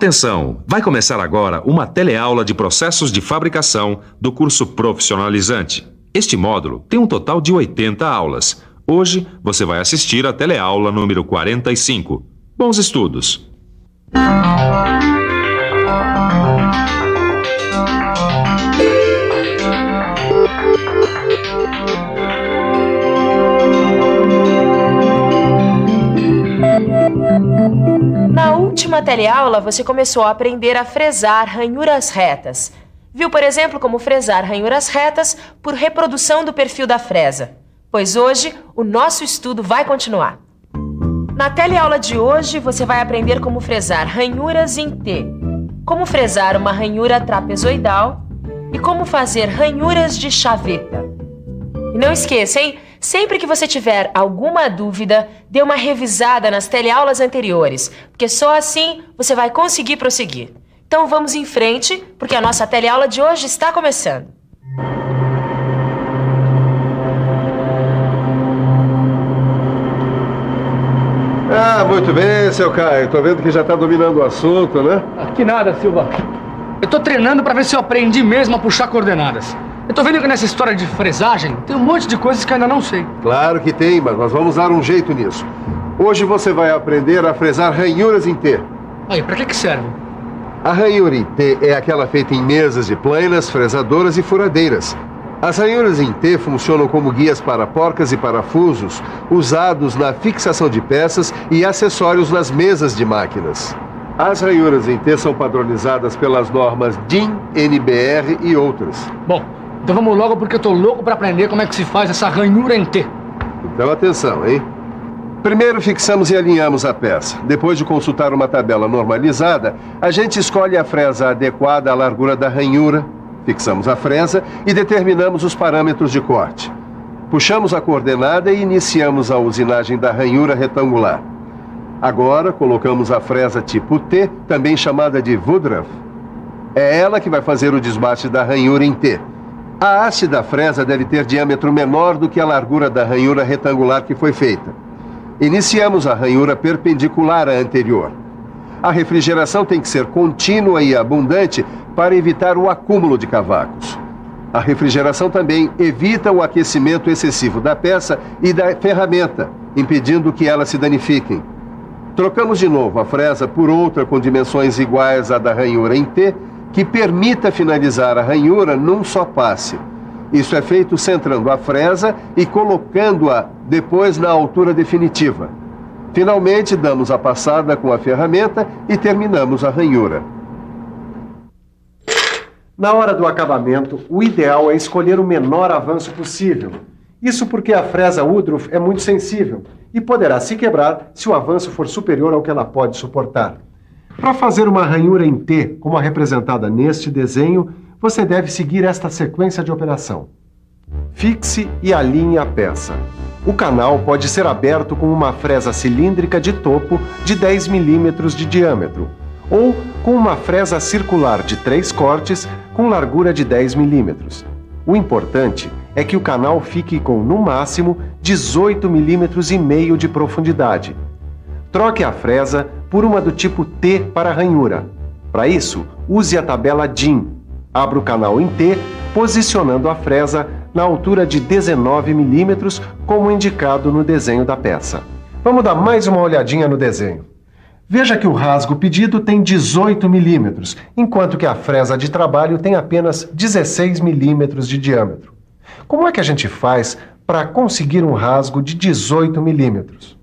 Atenção! Vai começar agora uma teleaula de processos de fabricação do curso profissionalizante. Este módulo tem um total de 80 aulas. Hoje você vai assistir a teleaula número 45. Bons estudos! Na última teleaula, você começou a aprender a fresar ranhuras retas. Viu, por exemplo, como fresar ranhuras retas por reprodução do perfil da fresa. Pois hoje, o nosso estudo vai continuar. Na teleaula de hoje, você vai aprender como fresar ranhuras em T, como fresar uma ranhura trapezoidal e como fazer ranhuras de chaveta. E não esqueça, hein? Sempre que você tiver alguma dúvida, dê uma revisada nas teleaulas anteriores, porque só assim você vai conseguir prosseguir. Então vamos em frente, porque a nossa teleaula de hoje está começando. Muito bem, seu Caio. Tô vendo que já tá dominando o assunto, né? Que nada, Silva. Eu tô treinando pra ver se eu aprendi mesmo a puxar coordenadas. Eu tô vendo que nessa história de fresagem tem um monte de coisas que eu ainda não sei. Claro que tem, mas nós vamos dar um jeito nisso. Hoje você vai aprender a fresar ranhuras em T. Aí, pra que serve? A ranhura em T é aquela feita em mesas de plainas, fresadoras e furadeiras. As ranhuras em T funcionam como guias para porcas e parafusos usados na fixação de peças e acessórios nas mesas de máquinas. As ranhuras em T são padronizadas pelas normas DIN, NBR e outras. Bom, então vamos logo porque eu tô louco pra aprender como é que se faz essa ranhura em T. Então atenção, hein? Primeiro fixamos e alinhamos a peça. Depois de consultar uma tabela normalizada, a gente escolhe a fresa adequada à largura da ranhura, fixamos a fresa e determinamos os parâmetros de corte. Puxamos a coordenada e iniciamos a usinagem da ranhura retangular. Agora colocamos a fresa tipo T, também chamada de Woodruff. É ela que vai fazer o desbaste da ranhura em T. A haste da fresa deve ter diâmetro menor do que a largura da ranhura retangular que foi feita. Iniciamos a ranhura perpendicular à anterior. A refrigeração tem que ser contínua e abundante para evitar o acúmulo de cavacos. A refrigeração também evita o aquecimento excessivo da peça e da ferramenta, impedindo que elas se danifiquem. Trocamos de novo a fresa por outra com dimensões iguais à da ranhura em T, que permita finalizar a ranhura num só passe. Isso é feito centrando a fresa e colocando-a depois na altura definitiva. Finalmente, damos a passada com a ferramenta e terminamos a ranhura. Na hora do acabamento, o ideal é escolher o menor avanço possível. Isso porque a fresa Woodruff é muito sensível e poderá se quebrar se o avanço for superior ao que ela pode suportar. Para fazer uma ranhura em T, como a representada neste desenho, você deve seguir esta sequência de operação. Fixe e alinhe a peça. O canal pode ser aberto com uma fresa cilíndrica de topo de 10 milímetros de diâmetro, ou com uma fresa circular de 3 cortes com largura de 10 milímetros. O importante é que o canal fique com, no máximo, 18 milímetros e meio de profundidade. Troque a fresa por uma do tipo T para a ranhura. Para isso, use a tabela DIN. Abra o canal em T, posicionando a fresa na altura de 19 milímetros, como indicado no desenho da peça. Vamos dar mais uma olhadinha no desenho. Veja que o rasgo pedido tem 18 milímetros, enquanto que a fresa de trabalho tem apenas 16 milímetros de diâmetro. Como é que a gente faz para conseguir um rasgo de 18 milímetros?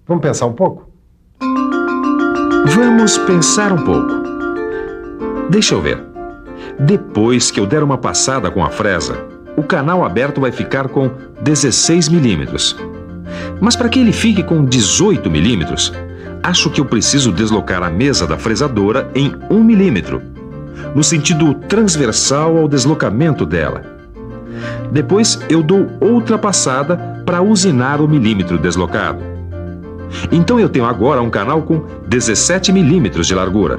Vamos pensar um pouco? Vamos pensar um pouco. Deixa eu ver. Depois que eu der uma passada com a fresa, o canal aberto vai ficar com 16 milímetros. Mas para que ele fique com 18 milímetros, acho que eu preciso deslocar a mesa da fresadora em 1 milímetro, no sentido transversal ao deslocamento dela. Depois eu dou outra passada para usinar o milímetro deslocado. Então eu tenho agora um canal com 17 milímetros de largura.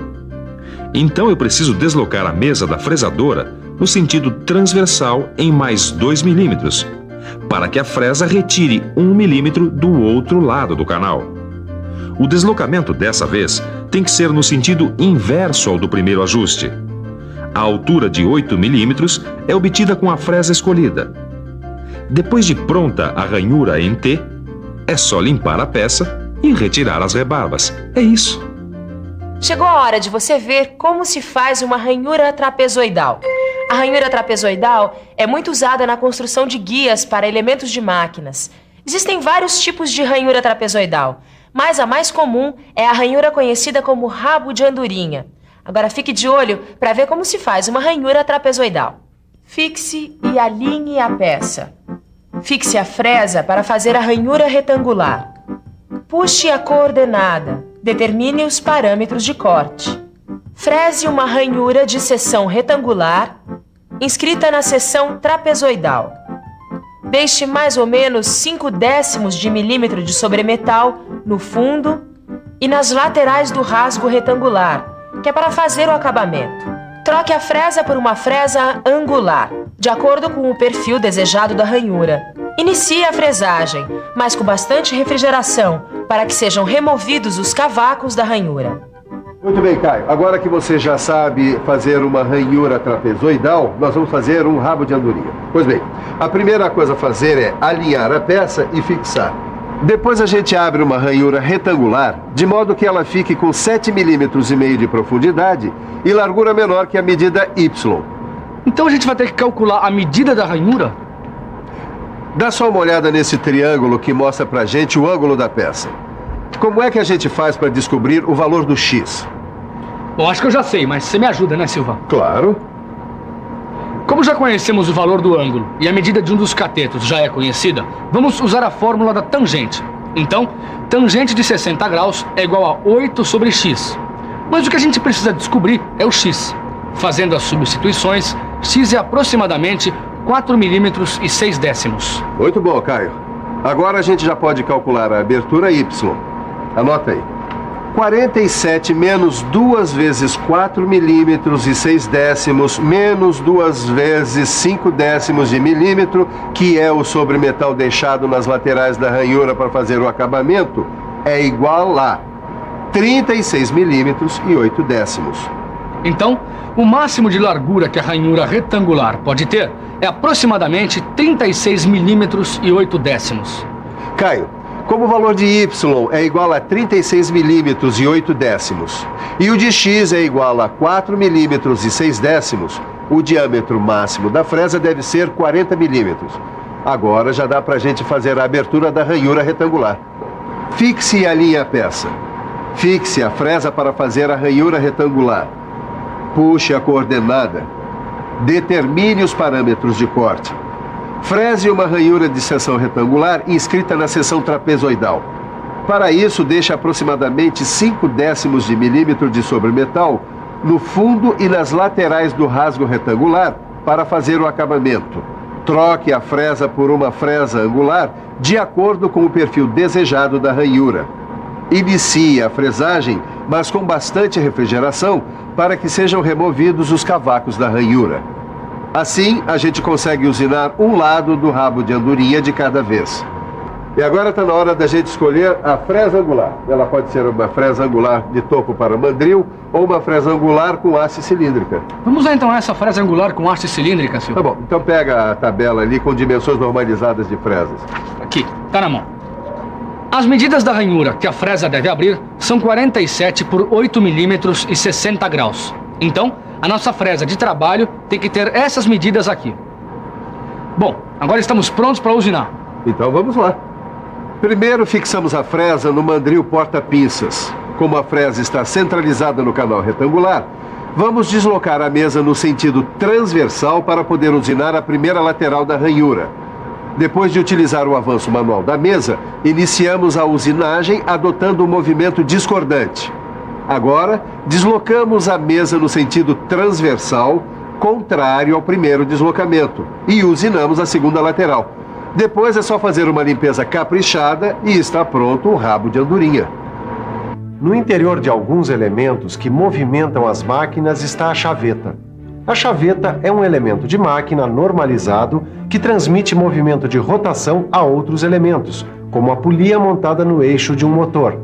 Então eu preciso deslocar a mesa da fresadora no sentido transversal em mais 2 milímetros, para que a fresa retire 1 milímetro do outro lado do canal. O deslocamento dessa vez tem que ser no sentido inverso ao do primeiro ajuste. A altura de 8 milímetros é obtida com a fresa escolhida. Depois de pronta a ranhura em T, é só limpar a peça e retirar as rebarbas. É isso. Chegou a hora de você ver como se faz uma ranhura trapezoidal. A ranhura trapezoidal é muito usada na construção de guias para elementos de máquinas. Existem vários tipos de ranhura trapezoidal, mas a mais comum é a ranhura conhecida como rabo de andorinha. Agora fique de olho para ver como se faz uma ranhura trapezoidal. Fixe e alinhe a peça. Fixe a fresa para fazer a ranhura retangular. Puxe a coordenada. Determine os parâmetros de corte. Frese uma ranhura de seção retangular, inscrita na seção trapezoidal. Deixe mais ou menos 0,5 de milímetro de sobremetal no fundo e nas laterais do rasgo retangular, que é para fazer o acabamento. Troque a fresa por uma fresa angular, de acordo com o perfil desejado da ranhura. Inicie a fresagem, mas com bastante refrigeração, para que sejam removidos os cavacos da ranhura. Muito bem, Caio. Agora que você já sabe fazer uma ranhura trapezoidal, nós vamos fazer um rabo de andorinha. Pois bem, a primeira coisa a fazer é alinhar a peça e fixar. Depois a gente abre uma ranhura retangular, de modo que ela fique com 7,5 milímetros de profundidade e largura menor que a medida Y. Então a gente vai ter que calcular a medida da ranhura? Dá só uma olhada nesse triângulo que mostra pra gente o ângulo da peça. Como é que a gente faz para descobrir o valor do X? Bom, acho que eu já sei, mas você me ajuda, né, Silva? Claro. Como já conhecemos o valor do ângulo e a medida de um dos catetos já é conhecida, vamos usar a fórmula da tangente. Então, tangente de 60 graus é igual a 8 sobre x. Mas o que a gente precisa descobrir é o x. Fazendo as substituições, x é aproximadamente 4 milímetros e 6 décimos. Muito bom, Caio. Agora a gente já pode calcular a abertura Y. Anota aí. 47 menos 2 vezes 4 milímetros e 6 décimos menos 2 vezes 5 décimos de milímetro, que é o sobremetal deixado nas laterais da ranhura para fazer o acabamento, é igual a 36 milímetros e 8 décimos. Então, o máximo de largura que a ranhura retangular pode ter é aproximadamente 36 milímetros e 8 décimos. Caio, como o valor de Y é igual a 36 milímetros e 8 décimos e o de X é igual a 4 milímetros e 6 décimos, o diâmetro máximo da fresa deve ser 40 milímetros. Agora já dá pra gente fazer a abertura da ranhura retangular. Fixe e alinhe a peça. Fixe a fresa para fazer a ranhura retangular. Puxe a coordenada. Determine os parâmetros de corte. Frese uma ranhura de seção retangular inscrita na seção trapezoidal. Para isso, deixe aproximadamente 5 décimos de milímetro de sobremetal no fundo e nas laterais do rasgo retangular para fazer o acabamento. Troque a fresa por uma fresa angular de acordo com o perfil desejado da ranhura. Inicie a fresagem, mas com bastante refrigeração, para que sejam removidos os cavacos da ranhura. Assim, a gente consegue usinar um lado do rabo de andorinha de cada vez. E agora está na hora da gente escolher a fresa angular. Ela pode ser uma fresa angular de topo para mandril ou uma fresa angular com haste cilíndrica. Vamos lá então a essa fresa angular com haste cilíndrica, Silva. Tá bom, então pega a tabela ali com dimensões normalizadas de fresas. Aqui, tá na mão. As medidas da ranhura que a fresa deve abrir são 47 por 8 milímetros e 60 graus. Então, a nossa fresa de trabalho tem que ter essas medidas aqui. Bom, agora estamos prontos para usinar. Então vamos lá. Primeiro fixamos a fresa no mandril porta-pinças. Como a fresa está centralizada no canal retangular, vamos deslocar a mesa no sentido transversal para poder usinar a primeira lateral da ranhura. Depois de utilizar o avanço manual da mesa, iniciamos a usinagem adotando um movimento discordante. Agora, deslocamos a mesa no sentido transversal, contrário ao primeiro deslocamento, e usinamos a segunda lateral. Depois é só fazer uma limpeza caprichada e está pronto o rabo de andorinha. No interior de alguns elementos que movimentam as máquinas está a chaveta. A chaveta é um elemento de máquina normalizado que transmite movimento de rotação a outros elementos, como a polia montada no eixo de um motor.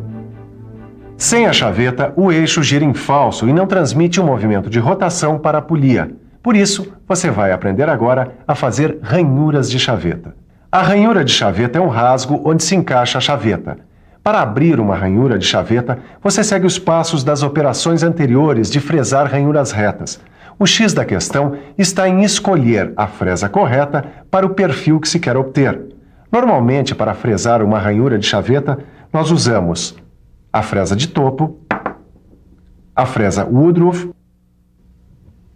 Sem a chaveta, o eixo gira em falso e não transmite um movimento de rotação para a polia. Por isso, você vai aprender agora a fazer ranhuras de chaveta. A ranhura de chaveta é um rasgo onde se encaixa a chaveta. Para abrir uma ranhura de chaveta, você segue os passos das operações anteriores de fresar ranhuras retas. O X da questão está em escolher a fresa correta para o perfil que se quer obter. Normalmente, para fresar uma ranhura de chaveta, nós usamos a fresa de topo, a fresa Woodruff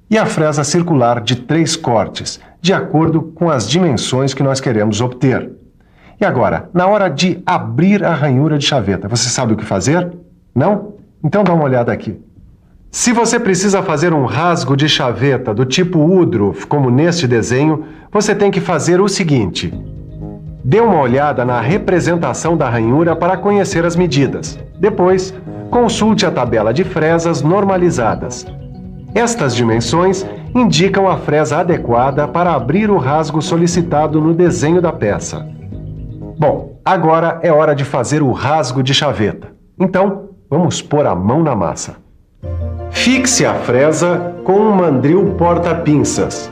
e a fresa circular de 3 cortes, de acordo com as dimensões que nós queremos obter. E agora, na hora de abrir a ranhura de chaveta, você sabe o que fazer? Não? Então dá uma olhada aqui. Se você precisa fazer um rasgo de chaveta do tipo Woodruff, como neste desenho, você tem que fazer o seguinte. Dê uma olhada na representação da ranhura para conhecer as medidas. Depois, consulte a tabela de fresas normalizadas. Estas dimensões indicam a fresa adequada para abrir o rasgo solicitado no desenho da peça. Bom, agora é hora de fazer o rasgo de chaveta. Então, vamos pôr a mão na massa. Fixe a fresa com um mandril porta-pinças.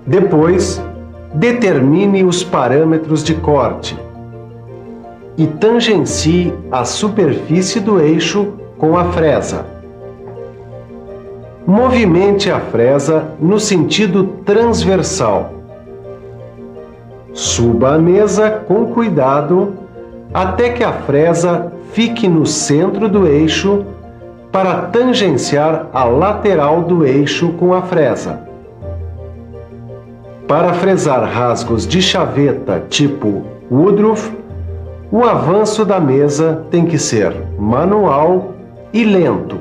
Depois, determine os parâmetros de corte e tangencie a superfície do eixo com a fresa. Movimente a fresa no sentido transversal. Suba a mesa com cuidado até que a fresa fique no centro do eixo para tangenciar a lateral do eixo com a fresa. Para fresar rasgos de chaveta tipo Woodruff, o avanço da mesa tem que ser manual e lento,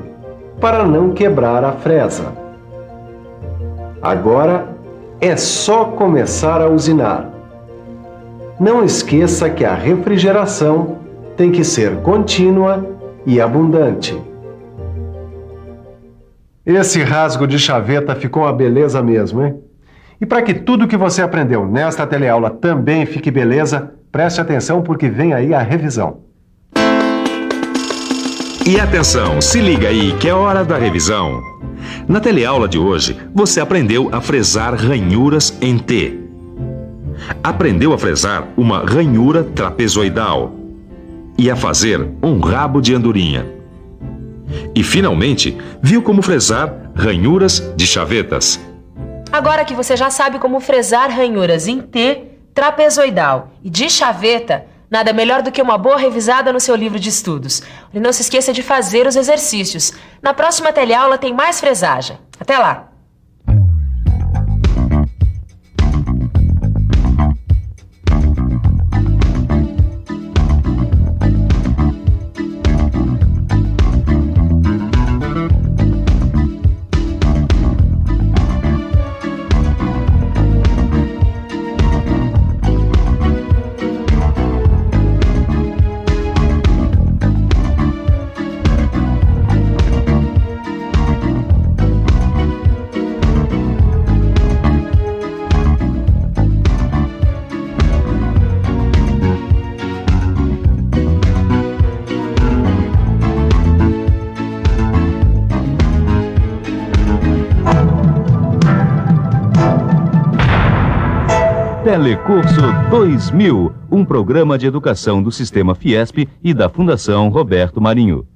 para não quebrar a fresa. Agora é só começar a usinar. Não esqueça que a refrigeração tem que ser contínua e abundante. Esse rasgo de chaveta ficou uma beleza mesmo, hein? E para que tudo que você aprendeu nesta teleaula também fique beleza, preste atenção porque vem aí a revisão. E atenção, se liga aí que é hora da revisão. Na teleaula de hoje, você aprendeu a fresar ranhuras em T. Aprendeu a fresar uma ranhura trapezoidal e a fazer um rabo de andorinha. E, finalmente, viu como fresar ranhuras de chavetas. Agora que você já sabe como fresar ranhuras em T, trapezoidal e de chaveta, nada melhor do que uma boa revisada no seu livro de estudos. E não se esqueça de fazer os exercícios. Na próxima teleaula tem mais fresagem. Até lá! Telecurso 2000, um programa de educação do Sistema Fiesp e da Fundação Roberto Marinho.